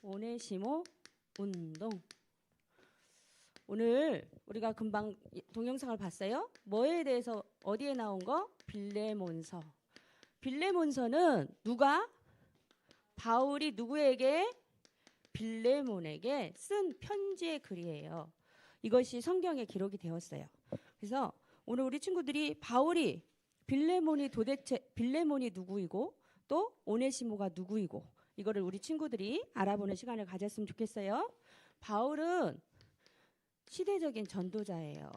오네시모 운동. 오늘 우리가 금방 동영상을 봤어요. 뭐에 대해서 어디에 나온 거? 빌레몬서. 빌레몬서는 누가? 바울이 누구에게? 빌레몬에게 쓴 편지의 글이에요. 이것이 성경에 기록이 되었어요. 그래서 오늘 우리 친구들이 바울이 빌레몬이 누구이고 또 오네시모가 누구이고 이거를 우리 친구들이 알아보는 시간을 가졌으면 좋겠어요. 바울은 시대적인 전도자예요.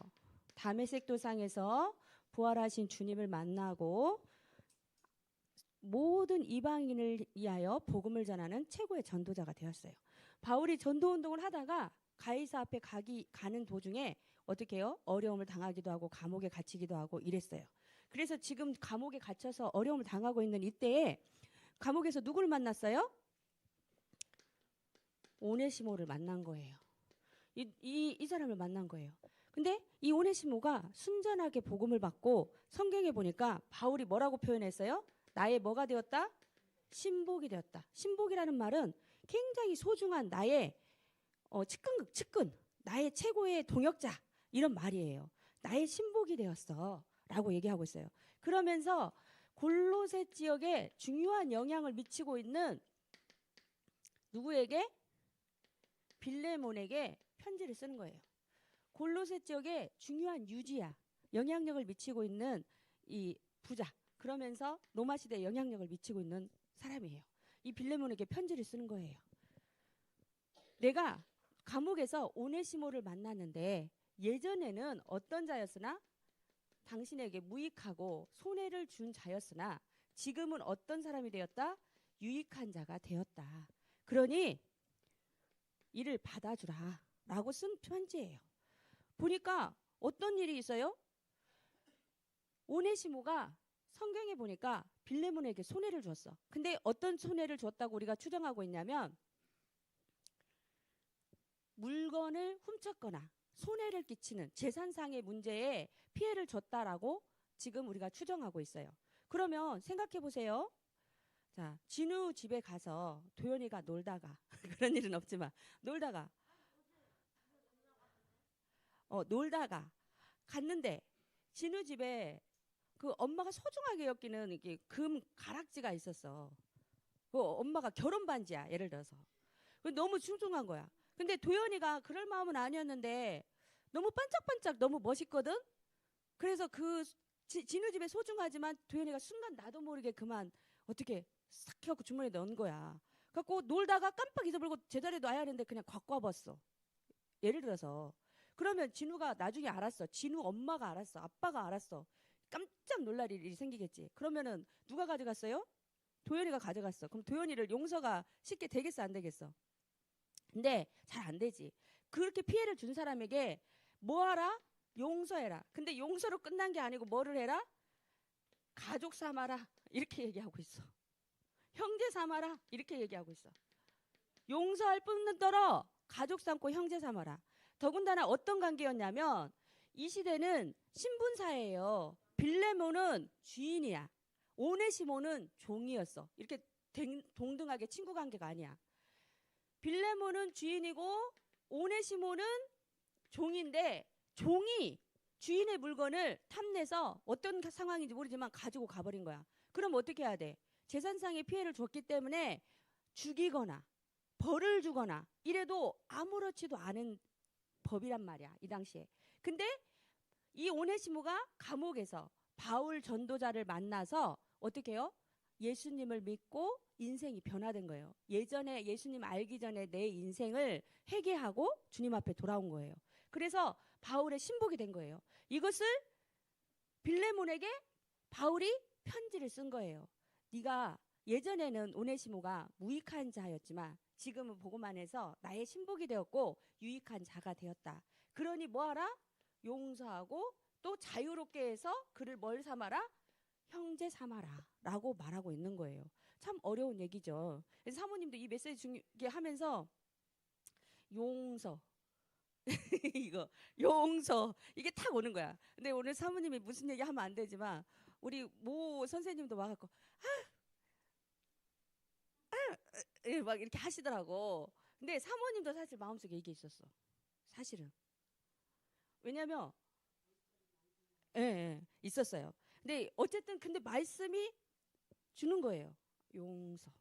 다메섹 도상에서 부활하신 주님을 만나고 모든 이방인을 위하여 복음을 전하는 최고의 전도자가 되었어요. 바울이 전도운동을 하다가 가이사 앞에 가는 도중에 어떻게 해요? 어려움을 당하기도 하고 감옥에 갇히기도 하고 이랬어요. 그래서 지금 감옥에 갇혀서 어려움을 당하고 있는 이때에 감옥에서 누구를 만났어요? 오네시모를 만난 거예요. 이 사람을 만난 거예요. 근데 이 오네시모가 순전하게 복음을 받고 성경에 보니까 바울이 뭐라고 표현했어요? 나의 뭐가 되었다? 신복이 되었다. 신복이라는 말은 굉장히 소중한 나의 측근, 나의 최고의 동역자 이런 말이에요. 나의 신복이 되었어 라고 얘기하고 있어요. 그러면서 골로새 지역에 중요한 영향을 미치고 있는 누구에게? 빌레몬에게 편지를 쓰는 거예요. 골로새 지역에 중요한 유지야, 영향력을 미치고 있는 이 부자, 그러면서 로마 시대에 영향력을 미치고 있는 사람이에요. 이 빌레몬에게 편지를 쓰는 거예요. 내가 감옥에서 오네시모를 만났는데 예전에는 어떤 자였으나 당신에게 무익하고 손해를 준 자였으나 지금은 어떤 사람이 되었다? 유익한 자가 되었다. 그러니 이를 받아주라 라고 쓴 편지예요. 보니까 어떤 일이 있어요? 오네시모가 성경에 보니까 빌레몬에게 손해를 줬어. 근데 어떤 손해를 줬다고 우리가 추정하고 있냐면 물건을 훔쳤거나 손해를 끼치는 재산상의 문제에 피해를 줬다라고 지금 우리가 추정하고 있어요. 그러면 생각해 보세요. 자, 진우 집에 가서 도연이가 놀다가 그런 일은 없지만 놀다가 갔는데 진우 집에 그 엄마가 소중하게 여기는 이게 금 가락지가 있었어. 그 엄마가 결혼 반지야, 예를 들어서. 너무 소중한 거야. 근데 도연이가 그럴 마음은 아니었는데 너무 반짝반짝 너무 멋있거든. 그래서 그 진우 집에 소중하지만 도연이가 순간 나도 모르게 그만 어떻게 싹 해갖고 주머니에 넣은 거야. 갖고 놀다가 깜빡 잊어버리고 제자리에 놔야 하는데 그냥 갖고 와봤어. 예를 들어서. 그러면 진우가 나중에 알았어. 진우 엄마가 알았어. 아빠가 알았어. 깜짝 놀랄 일이 생기겠지. 그러면은 누가 가져갔어요? 도연이가 가져갔어. 그럼 도연이를 용서가 쉽게 되겠어, 안 되겠어? 근데 잘 안 되지. 그렇게 피해를 준 사람에게 뭐 하라? 용서해라. 근데 용서로 끝난 게 아니고 뭐를 해라? 가족 삼아라. 이렇게 얘기하고 있어. 형제 삼아라. 이렇게 얘기하고 있어. 용서할 뿐더러 가족 삼고 형제 삼아라. 더군다나 어떤 관계였냐면 이 시대는 신분사예요. 빌레몬은 주인이야. 오네시모는 종이었어. 이렇게 동등하게 친구 관계가 아니야. 빌레몬은 주인이고 오네시모는 종인데 종이 주인의 물건을 탐내서 어떤 상황인지 모르지만 가지고 가버린 거야. 그럼 어떻게 해야 돼? 재산상의 피해를 줬기 때문에 죽이거나 벌을 주거나 이래도 아무렇지도 않은 법이란 말이야, 이 당시에. 근데 이 오네시모가 감옥에서 바울 전도자를 만나서 어떻게 해요? 예수님을 믿고 인생이 변화된 거예요. 예전에 예수님 알기 전에 내 인생을 회개하고 주님 앞에 돌아온 거예요. 그래서 바울의 신복이 된 거예요. 이것을 빌레몬에게 바울이 편지를 쓴 거예요. 네가 예전에는 오네시모가 무익한 자였지만 지금은 보고만 해서 나의 신복이 되었고 유익한 자가 되었다. 그러니 뭐하라? 용서하고 또 자유롭게 해서 그를 뭘 삼아라? 형제 삼아라 라고 말하고 있는 거예요. 참 어려운 얘기죠. 그래서 사모님도 이 메시지 중계 하면서 용서 이거 용서 이게 탁 오는 거야. 근데 오늘 사모님이 무슨 얘기 하면 안 되지만 우리 모 선생님도 와갖고 막 이렇게 하시더라고. 근데 사모님도 사실 마음속에 이게 있었어. 사실은. 왜냐면 예, 예, 있었어요. 근데 어쨌든 근데 말씀이 주는 거예요. 용서.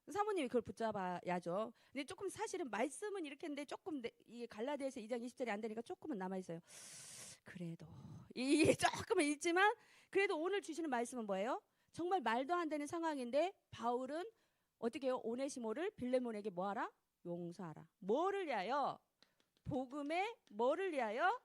사모님이 그걸 붙잡아야죠. 근데 조금 사실은 말씀은 이렇게 했는데 조금 이 갈라디아서 2장 20절이 안 되니까 조금은 남아 있어요. 그래도 이게 조금은 있지만 그래도 오늘 주시는 말씀은 뭐예요? 정말 말도 안 되는 상황인데 바울은 어떻게 해요? 오네시모를 빌레몬에게 뭐하라? 용서하라. 뭐를 위하여? 복음의 뭐를 위하여?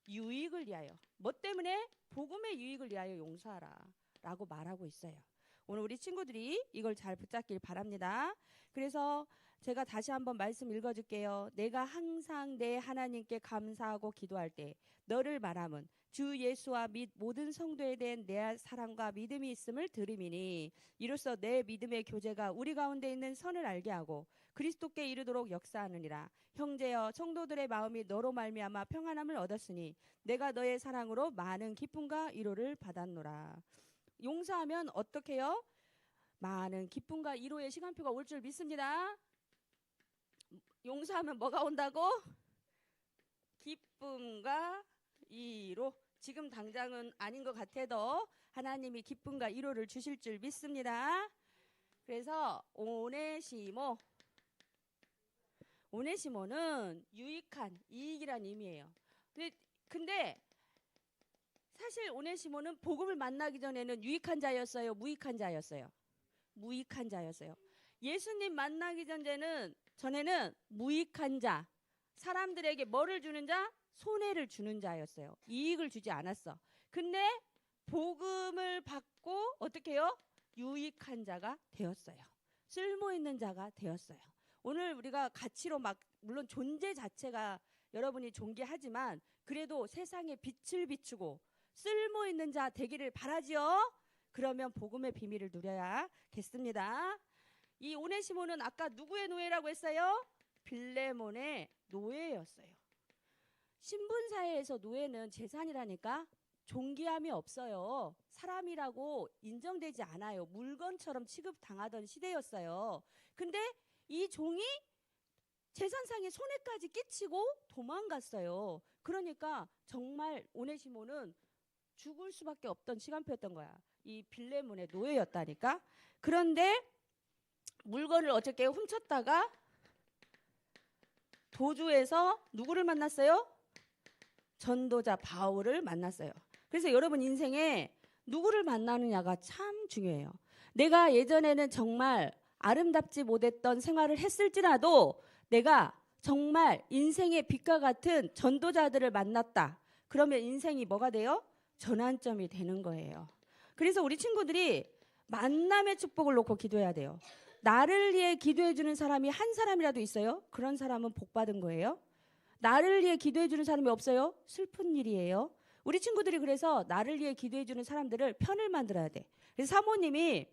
유익을 위하여. 뭐 때문에? 복음의 유익을 위하여 용서하라 라고 말하고 있어요. 오늘 우리 친구들이 이걸 잘 붙잡길 바랍니다. 그래서 제가 다시 한번 말씀 읽어줄게요. 내가 항상 내 하나님께 감사하고 기도할 때 너를 말함은 주 예수와 및 모든 성도에 대한 내 사랑과 믿음이 있음을 들음이니 이로써 내 믿음의 교제가 우리 가운데 있는 선을 알게 하고 그리스도께 이르도록 역사하느니라. 형제여 성도들의 마음이 너로 말미암아 평안함을 얻었으니 내가 너의 사랑으로 많은 기쁨과 위로를 받았노라. 용서하면 어떻게 해요? 많은 기쁨과 위로의 시간표가 올 줄 믿습니다. 용서하면 뭐가 온다고? 기쁨과 위로. 지금 당장은 아닌 것 같아도 하나님이 기쁨과 위로를 주실 줄 믿습니다. 그래서 오네시모는 유익한, 이익이란 의미예요. 근데 사실 오네시모는 복음을 만나기 전에는 유익한 자였어요? 무익한 자였어요? 무익한 자였어요. 예수님 만나기 전에는 무익한 자, 사람들에게 뭐를 주는 자? 손해를 주는 자였어요. 이익을 주지 않았어. 근데 복음을 받고 어떻게 해요? 유익한 자가 되었어요. 쓸모있는 자가 되었어요. 오늘 우리가 가치로 물론 존재 자체가 여러분이 존귀하지만 그래도 세상에 빛을 비추고 쓸모있는 자 되기를 바라지요. 그러면 복음의 비밀을 누려야겠습니다. 이 오네시모는 아까 누구의 노예라고 했어요? 빌레몬의 노예였어요. 신분사회에서 노예는 재산이라니까 존귀함이 없어요. 사람이라고 인정되지 않아요. 물건처럼 취급당하던 시대였어요. 근데 이 종이 재산상의 손해까지 끼치고 도망갔어요. 그러니까 정말 오네시모는 죽을 수밖에 없던 시간표였던 거야. 이 빌레몬의 노예였다니까. 그런데 물건을 어저께 훔쳤다가 도주에서 누구를 만났어요? 전도자 바울을 만났어요. 그래서 여러분 인생에 누구를 만나느냐가 참 중요해요. 내가 예전에는 정말 아름답지 못했던 생활을 했을지라도 내가 정말 인생의 빛과 같은 전도자들을 만났다. 그러면 인생이 뭐가 돼요? 전환점이 되는 거예요. 그래서 우리 친구들이 만남의 축복을 놓고 기도해야 돼요. 나를 위해 기도해 주는 사람이 한 사람이라도 있어요? 그런 사람은 복 받은 거예요. 나를 위해 기도해 주는 사람이 없어요? 슬픈 일이에요. 우리 친구들이 그래서 나를 위해 기도해 주는 사람들을 편을 만들어야 돼. 그래서 사모님이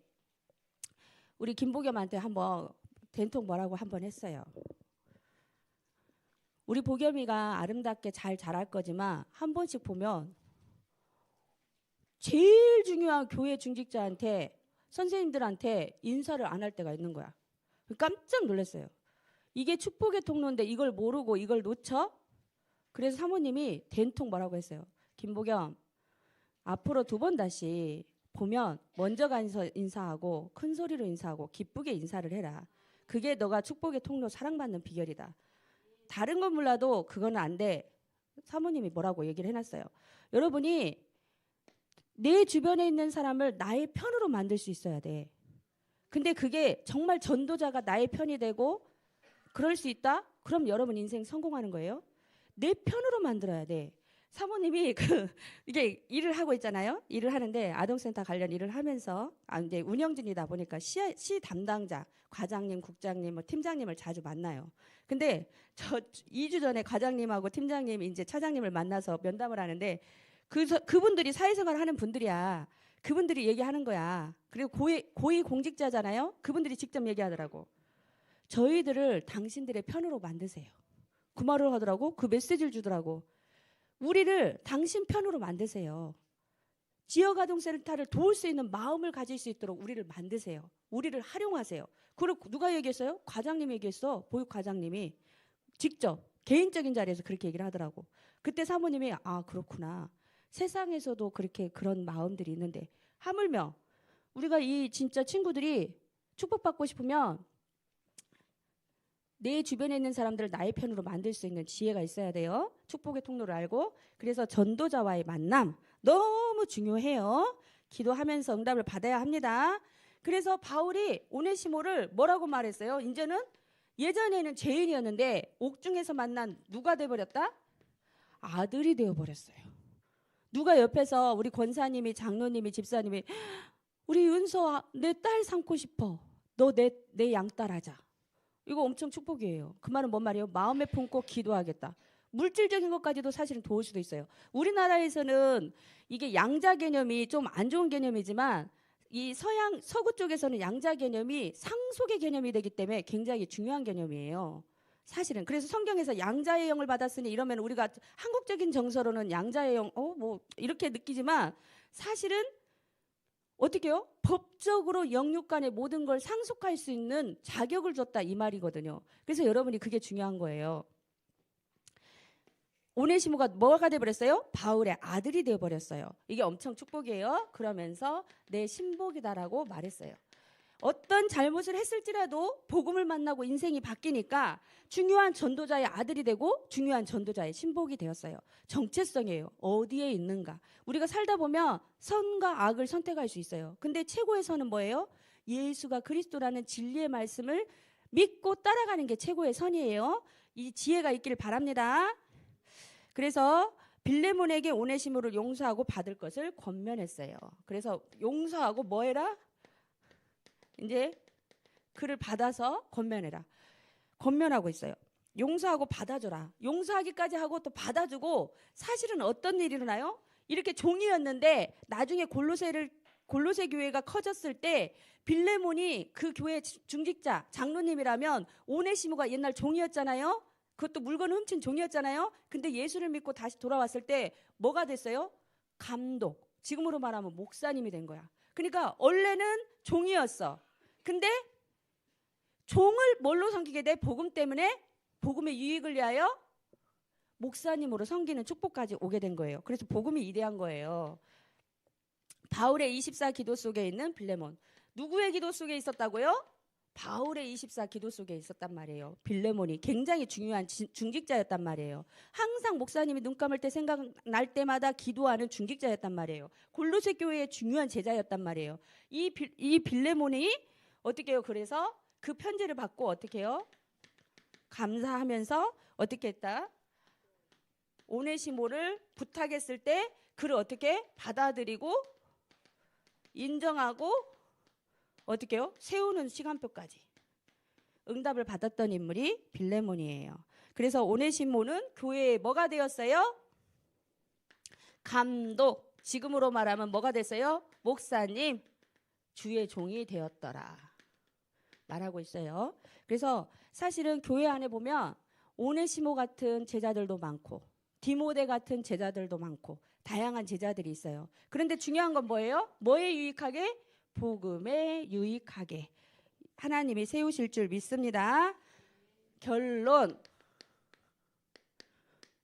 우리 김보겸한테 한번 된통 뭐라고 한번 했어요. 우리 보겸이가 아름답게 잘 자랄 거지만 한 번씩 보면 제일 중요한 교회 중직자한테 선생님들한테 인사를 안 할 때가 있는 거야. 깜짝 놀랐어요. 이게 축복의 통로인데 이걸 모르고 이걸 놓쳐? 그래서 사모님이 된통 뭐라고 했어요. 김보겸 앞으로 2번 다시 보면 먼저 가서 인사하고 큰 소리로 인사하고 기쁘게 인사를 해라. 그게 너가 축복의 통로 사랑받는 비결이다. 다른 건 몰라도 그거는 안 돼. 사모님이 뭐라고 얘기를 해놨어요. 여러분이 내 주변에 있는 사람을 나의 편으로 만들 수 있어야 돼. 근데 그게 정말 전도자가 나의 편이 되고 그럴 수 있다? 그럼 여러분 인생 성공하는 거예요. 내 편으로 만들어야 돼. 사모님이 이게 일을 하고 있잖아요. 일을 하는데 아동센터 관련 일을 하면서 이제 운영진이다 보니까 시 담당자, 과장님, 국장님, 뭐 팀장님을 자주 만나요. 근데 저 2주 전에 과장님하고 팀장님, 이제 차장님을 만나서 면담을 하는데 그분들이 사회생활을 하는 분들이야. 그분들이 얘기하는 거야. 그리고 고위 공직자잖아요. 그분들이 직접 얘기하더라고. 저희들을 당신들의 편으로 만드세요. 그 말을 하더라고. 그 메시지를 주더라고. 우리를 당신 편으로 만드세요. 지역아동센터를 도울 수 있는 마음을 가질 수 있도록 우리를 만드세요. 우리를 활용하세요. 그리고 누가 얘기했어요? 과장님이 얘기했어. 보육과장님이 직접 개인적인 자리에서 그렇게 얘기를 하더라고. 그때 사모님이 아 그렇구나. 세상에서도 그렇게 그런 마음들이 있는데 하물며 우리가 이 진짜 친구들이 축복받고 싶으면 내 주변에 있는 사람들을 나의 편으로 만들 수 있는 지혜가 있어야 돼요. 축복의 통로를 알고. 그래서 전도자와의 만남 너무 중요해요. 기도하면서 응답을 받아야 합니다. 그래서 바울이 오네시모를 뭐라고 말했어요? 이제는 예전에는 죄인이었는데 옥중에서 만난 누가 돼버렸다? 아들이 되어버렸어요. 누가 옆에서 우리 권사님이 장로님이 집사님이 우리 은서아 내 딸 삼고 싶어. 너 내 양딸 하자. 이거 엄청 축복이에요. 그 말은 뭔 말이에요? 마음에 품고 기도하겠다. 물질적인 것까지도 사실은 도울 수도 있어요. 우리나라에서는 이게 양자 개념이 좀 안 좋은 개념이지만 이 서구 쪽에서는 양자 개념이 상속의 개념이 되기 때문에 굉장히 중요한 개념이에요. 사실은. 그래서 성경에서 양자의 영을 받았으니 이러면 우리가 한국적인 정서로는 양자의 영, 뭐 이렇게 느끼지만 사실은 어떻게 해요? 법적으로 영육 간의 모든 걸 상속할 수 있는 자격을 줬다 이 말이거든요. 그래서 여러분이 그게 중요한 거예요. 오네시모가 뭐가 돼버렸어요? 바울의 아들이 돼버렸어요. 이게 엄청 축복이에요. 그러면서 내 신복이다라고 말했어요. 어떤 잘못을 했을지라도 복음을 만나고 인생이 바뀌니까 중요한 전도자의 아들이 되고 중요한 전도자의 신복이 되었어요. 정체성이에요. 어디에 있는가. 우리가 살다 보면 선과 악을 선택할 수 있어요. 근데 최고의 선은 뭐예요? 예수가 그리스도라는 진리의 말씀을 믿고 따라가는 게 최고의 선이에요. 이 지혜가 있기를 바랍니다. 그래서 빌레몬에게 오네시모를 용서하고 받을 것을 권면했어요. 그래서 용서하고 뭐 해라? 이제 그를 받아서 권면해라. 권면하고 있어요. 용서하고 받아줘라. 용서하기까지 하고 또 받아주고 사실은 어떤 일이 일어나요? 이렇게 종이었는데 나중에 골로새 교회가 커졌을 때 빌레몬이 그 교회 중직자 장로님이라면 오네시모가 옛날 종이었잖아요. 그것도 물건 훔친 종이었잖아요. 근데 예수를 믿고 다시 돌아왔을 때 뭐가 됐어요? 감독. 지금으로 말하면 목사님이 된 거야. 그러니까 원래는 종이었어. 근데 종을 뭘로 섬기게 돼? 복음 때문에 복음의 유익을 위하여 목사님으로 섬기는 축복까지 오게 된 거예요. 그래서 복음이 이대한 거예요. 바울의 24 기도 속에 있는 빌레몬. 누구의 기도 속에 있었다고요? 바울의 24 기도 속에 있었단 말이에요. 빌레몬이 굉장히 중요한 중직자였단 말이에요. 항상 목사님이 눈 감을 때 생각날 때마다 기도하는 중직자였단 말이에요. 골로새 교회의 중요한 제자였단 말이에요. 이 빌레몬이 어떻게 해요? 그래서 그 편지를 받고 어떻게 해요? 감사하면서 어떻게 했다? 오네시모를 부탁했을 때 그를 어떻게 받아들이고 인정하고 어떻게 해요? 세우는 시간표까지 응답을 받았던 인물이 빌레몬이에요. 그래서 오네시모는 교회에 뭐가 되었어요? 감독. 지금으로 말하면 뭐가 됐어요? 목사님, 주의 종이 되었더라 말하고 있어요. 그래서 사실은 교회 안에 보면 오네시모 같은 제자들도 많고 디모데 같은 제자들도 많고 다양한 제자들이 있어요. 그런데 중요한 건 뭐예요? 뭐에 유익하게? 복음에 유익하게 하나님이 세우실 줄 믿습니다. 결론.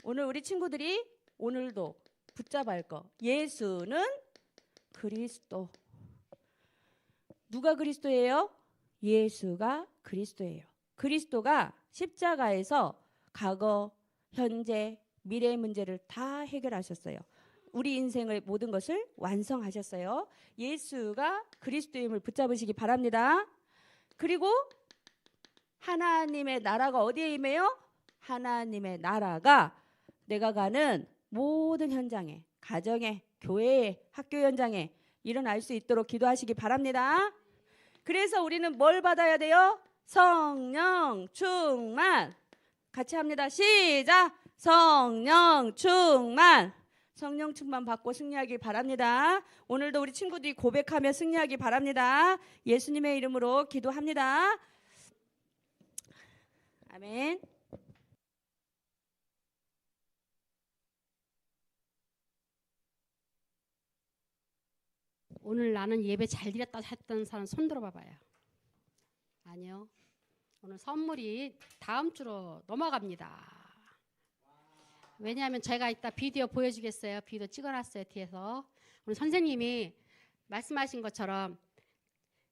오늘 우리 친구들이 오늘도 붙잡아야 할 거. 예수는 그리스도. 누가 그리스도예요? 예수가 그리스도예요. 그리스도가 십자가에서 과거, 현재, 미래의 문제를 다 해결하셨어요. 우리 인생의 모든 것을 완성하셨어요. 예수가 그리스도임을 붙잡으시기 바랍니다. 그리고 하나님의 나라가 어디에 임해요? 하나님의 나라가 내가 가는 모든 현장에, 가정에, 교회에, 학교 현장에 일어날 수 있도록 기도하시기 바랍니다. 그래서 우리는 뭘 받아야 돼요? 성령 충만. 같이 합니다. 시작. 성령 충만. 성령 충만 받고 승리하기 바랍니다. 오늘도 우리 친구들이 고백하며 승리하기 바랍니다. 예수님의 이름으로 기도합니다. 아멘. 오늘 나는 예배 잘 드렸다 했던 사람 손 들어봐 봐요. 아니요. 오늘 선물이 다음 주로 넘어갑니다. 왜냐하면 제가 이따 비디오 보여주겠어요. 비디오 찍어놨어요. 뒤에서. 오늘 선생님이 말씀하신 것처럼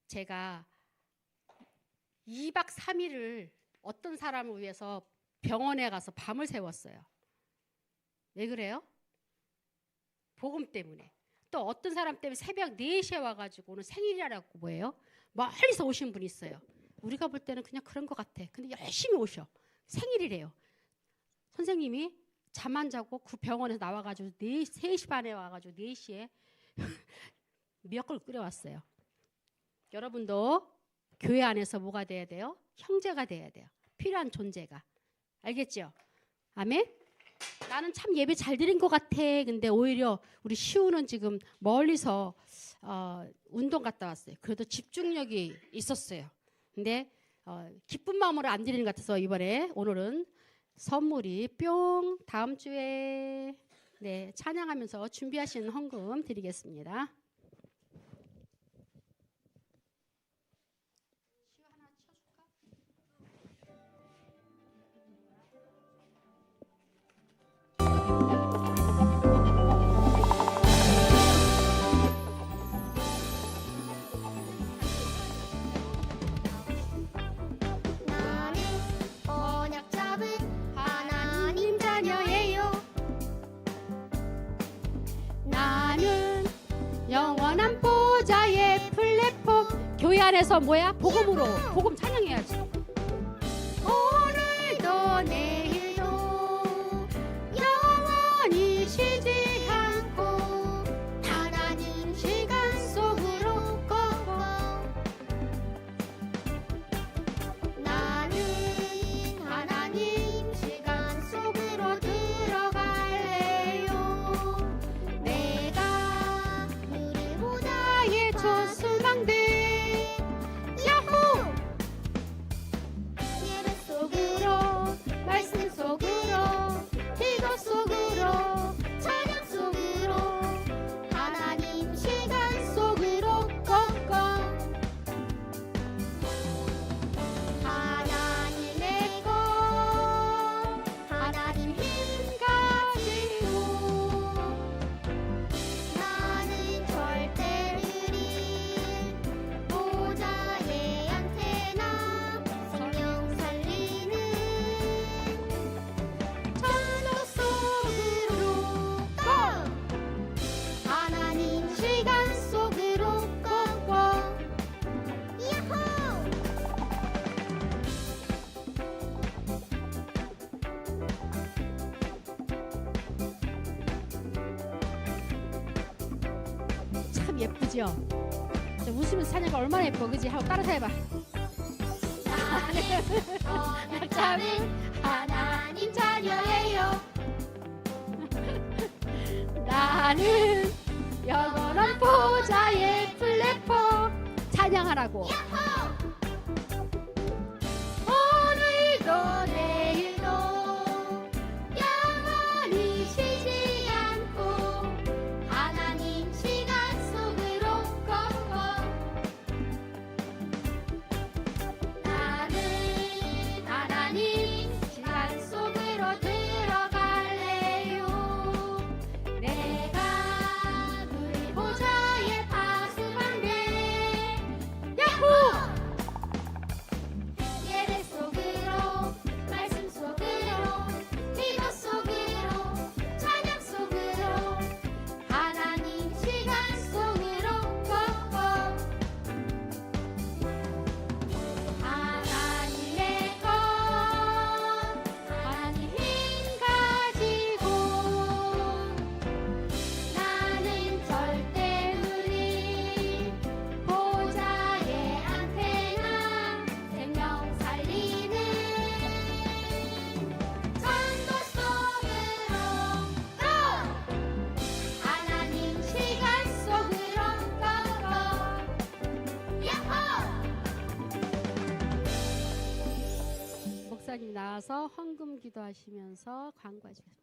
제가 2박 3일을 어떤 사람을 위해서 병원에 가서 밤을 새웠어요. 왜 그래요? 복음 때문에. 또 어떤 사람 때문에 새벽 4시에 와가지고 오늘 생일이라고 뭐예요? 멀리서 오신 분이 있어요. 우리가 볼 때는 그냥 그런 것 같아. 근데 열심히 오셔. 생일이래요. 선생님이 잠 안 자고 그 병원에서 나와가지고 3시 반에 와가지고 4시에 미역국을 끓여왔어요. 여러분도 교회 안에서 뭐가 돼야 돼요? 형제가 돼야 돼요. 필요한 존재가. 알겠죠? 아멘? 나는 참 예배 잘 드린 것 같아. 근데 오히려 우리 시우는 지금 멀리서 운동 갔다 왔어요. 그래도 집중력이 있었어요. 근데 기쁜 마음으로 안 드리는 것 같아서 이번에 오늘은 선물이 뿅 다음 주에 네, 찬양하면서 준비하신 헌금 드리겠습니다. 영원한 보좌의 플랫폼. 교회 안에서 뭐야? 복음으로 복음 찬양해야지. 오늘도 내일도 영원히 쉬지 않고 하나님 시간 속으로 걷고 나는 하나님 시간 속으로 들어갈래요. 내가 보다의 초수망대 야호 예배 속으로 말씀 속으로 기도 속으로 찬양 속으로 하나님 시간 속으로 걷고 하나님의 것 하나님 힘 가지고 나는 절대 느린 보좌의 안테나 생명 살리는 전도 속으로 고 하나님 시간 속으로 고 야호 참 예쁘죠? 웃으면서 사니까 얼마나 예뻐 그지? 하고 따라서 해봐. 나는 작은 하나님 자녀예요. 나는 영원한 보좌의 플랫폼 찬양하라고. 오늘도 내일도 영원히 쉬지 않고 하나님 시간 속으로 걷고 나는 하나님 시간 속으로 들어갈래요. 내가 그의 보좌의 파수방대 야호 예배 속으로 말씀 속으로 기도 속으로 찬양 속으로 하나님 시간 속으로 걷고 하나님의 것 하나님 힘 가지고 나는 절대 누린 보좌의 안테나 생명 살리는 전도 속으로 고 하나님 시간 속으로 걷고 야호 목사님 나와서 헌금 기도하시면서 광고하시겠습니다.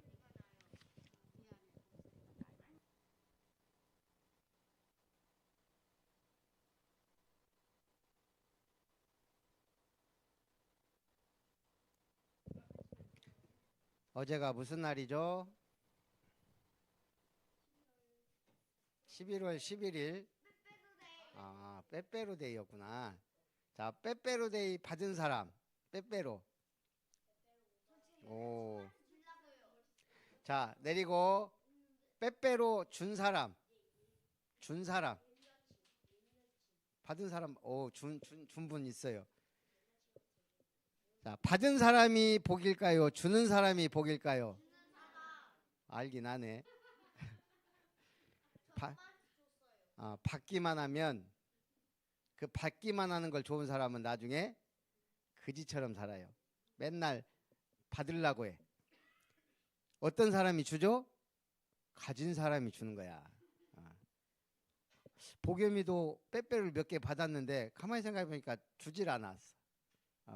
어제가 무슨 날이죠? 11월 11일. 아, 빼빼로데이였구나. 자, 빼빼로데이 받은 사람. 빼빼로. 오. 자, 내리고 빼빼로 준 사람. 준 사람. 받은 사람. 오, 준 분 있어요. 자, 받은 사람이 복일까요? 주는 사람이 복일까요? 알긴 하네. 받기만 하면, 그 받기만 하는 걸 좋은 사람은 나중에 그지처럼 살아요. 맨날 받으려고 해. 어떤 사람이 주죠? 가진 사람이 주는 거야. 보겸이도 빼빼를 몇 개 받았는데 가만히 생각해 보니까 주질 않았어.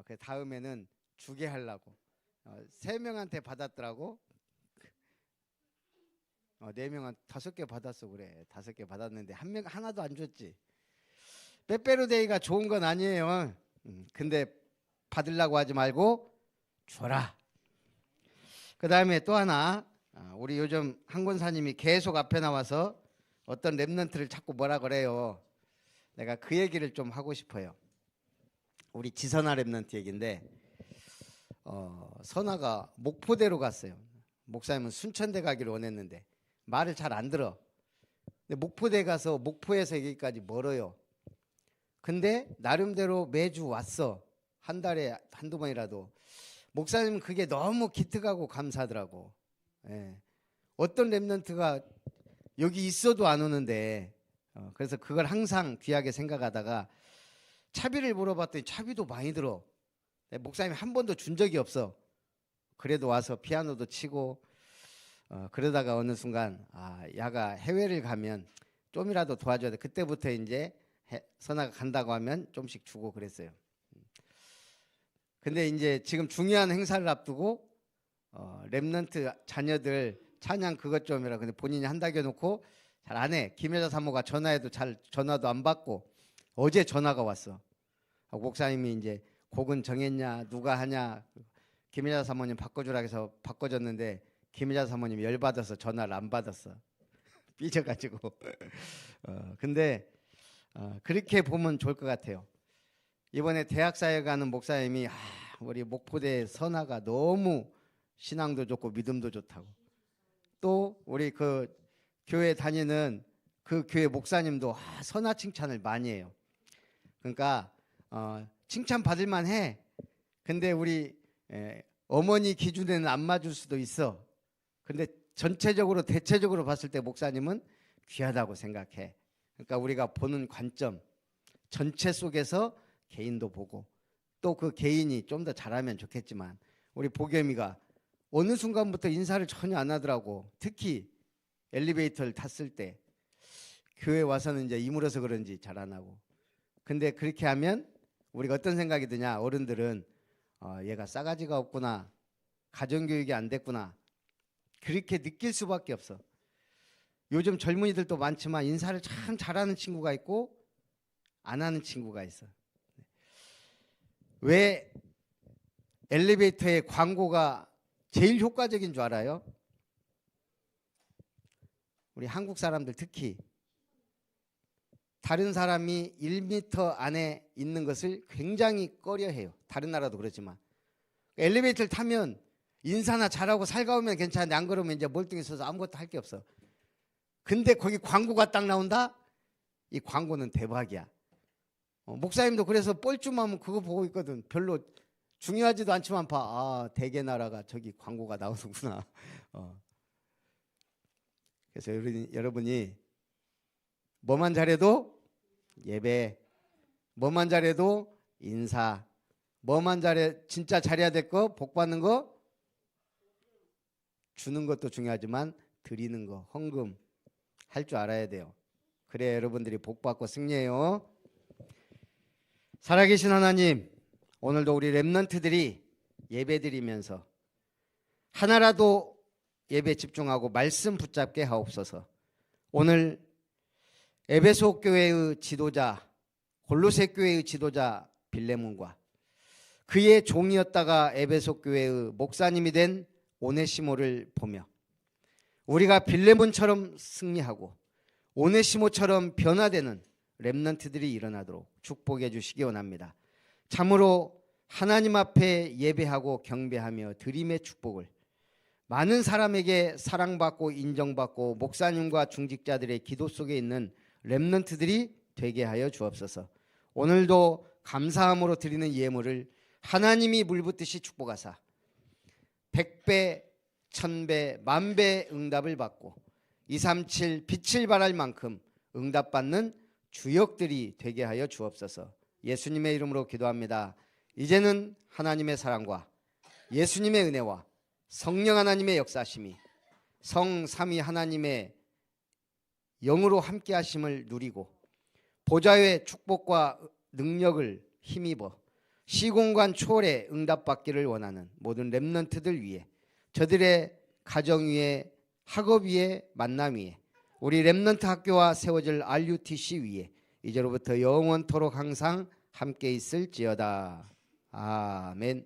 그 다음에는 주게 하려고 3명한테 받았더라고. 4명한 5개 받았어. 그래, 5개 받았는데 하나도 안 줬지. 빼빼로데이가 좋은 건 아니에요. 근데 받으려고 하지 말고 줘라. 그 다음에 또 하나, 우리 요즘 한 권사님이 계속 앞에 나와서 어떤 랩런트를 자꾸 뭐라 그래요. 내가 그 얘기를 좀 하고 싶어요. 우리 지선아 랩런트 얘기인데, 선아가 목포대로 갔어요. 목사님은 순천대 가기를 원했는데 말을 잘 안 들어. 근데 목포대 가서 목포에서 여기까지 멀어요. 근데 나름대로 매주 왔어. 한 달에 한두 번이라도. 목사님은 그게 너무 기특하고 감사하더라고. 예. 어떤 랩런트가 여기 있어도 안 오는데, 그래서 그걸 항상 귀하게 생각하다가 차비를 물어봤더니 차비도 많이 들어. 목사님이 한 번도 준 적이 없어. 그래도 와서 피아노도 치고, 그러다가 어느 순간 야가 해외를 가면 좀이라도 도와줘야 돼. 그때부터 이제 선아가 간다고 하면 좀씩 주고 그랬어요. 근데 이제 지금 중요한 행사를 앞두고 랩런트 자녀들 찬양 그것 좀이라 근데 본인이 한다고 해놓고 잘 안 해. 김여자 사모가 전화해도 잘 전화도 안 받고 어제 전화가 왔어. 목사님이 이제 곡은 정했냐 누가 하냐 김여자 사모님 바꿔주라 해서 바꿔줬는데 김여자 사모님이 열받아서 전화를 안 받았어. 삐져가지고. 근데 그렇게 보면 좋을 것 같아요. 이번에 대학사에 가는 목사님이 우리 목포대 선아가 너무 신앙도 좋고 믿음도 좋다고. 또 우리 그 교회 다니는 그 교회 목사님도 선아 칭찬을 많이 해요. 그러니까 칭찬 받을 만해. 근데 우리 어머니 기준에는 안 맞을 수도 있어. 근데 전체적으로 대체적으로 봤을 때 목사님은 귀하다고 생각해. 그러니까 우리가 보는 관점 전체 속에서 개인도 보고 또 그 개인이 좀 더 잘하면 좋겠지만 우리 보겸이가 어느 순간부터 인사를 전혀 안 하더라고. 특히 엘리베이터를 탔을 때 교회 와서는 이제 이물어서 그런지 잘 안 하고. 근데 그렇게 하면 우리가 어떤 생각이 드냐. 어른들은 얘가 싸가지가 없구나. 가정교육이 안 됐구나. 그렇게 느낄 수밖에 없어. 요즘 젊은이들도 많지만 인사를 참 잘하는 친구가 있고 안 하는 친구가 있어. 왜 엘리베이터의 광고가 제일 효과적인 줄 알아요? 우리 한국 사람들 특히 다른 사람이 1m 안에 있는 것을 굉장히 꺼려해요. 다른 나라도 그렇지만 엘리베이터를 타면 인사나 잘하고 살가우면 괜찮은데 안 그러면 이제 멀뚱히 서서 아무것도 할 게 없어. 근데 거기 광고가 딱 나온다? 이 광고는 대박이야. 목사님도 그래서 뻘쭘하면 그거 보고 있거든. 별로 중요하지도 않지만 대개 나라가 저기 광고가 나오는구나. 그래서 여러분이 뭐만 잘해도 예배, 뭐만 잘해도 인사, 뭐만 잘해 진짜 잘해야 될 거, 복 받는 거, 주는 것도 중요하지만 드리는 거, 헌금 할 줄 알아야 돼요. 그래야 여러분들이 복 받고 승리해요. 살아계신 하나님, 오늘도 우리 랩런트들이 예배 드리면서 하나라도 예배 집중하고 말씀 붙잡게 하옵소서. 오늘 에베소 교회의 지도자, 골로새 교회의 지도자 빌레몬과 그의 종이었다가 에베소 교회의 목사님이 된 오네시모를 보며 우리가 빌레몬처럼 승리하고 오네시모처럼 변화되는 렘넌트들이 일어나도록 축복해 주시기 원합니다. 참으로 하나님 앞에 예배하고 경배하며 드림의 축복을 많은 사람에게 사랑받고 인정받고 목사님과 중직자들의 기도 속에 있는 렘넌트들이 되게 하여 주옵소서. 오늘도 감사함으로 드리는 예물을 하나님이 물붓듯이 축복하사 100배, 1000배, 10,000배 응답을 받고 237 빛을 발할 만큼 응답받는 주역들이 되게 하여 주옵소서. 예수님의 이름으로 기도합니다. 이제는 하나님의 사랑과 예수님의 은혜와 성령 하나님의 역사심이 성 삼위 하나님의 영으로 함께 하심을 누리고 보좌의 축복과 능력을 힘입어 시공간 초월에 응답받기를 원하는 모든 렘넌트들 위해 저들의 가정 위에 학업 위에 만남 위에 우리 렘넌트 학교와 세워질 RUTC 위에 이제로부터 영원토록 항상 함께 있을지어다. 아멘.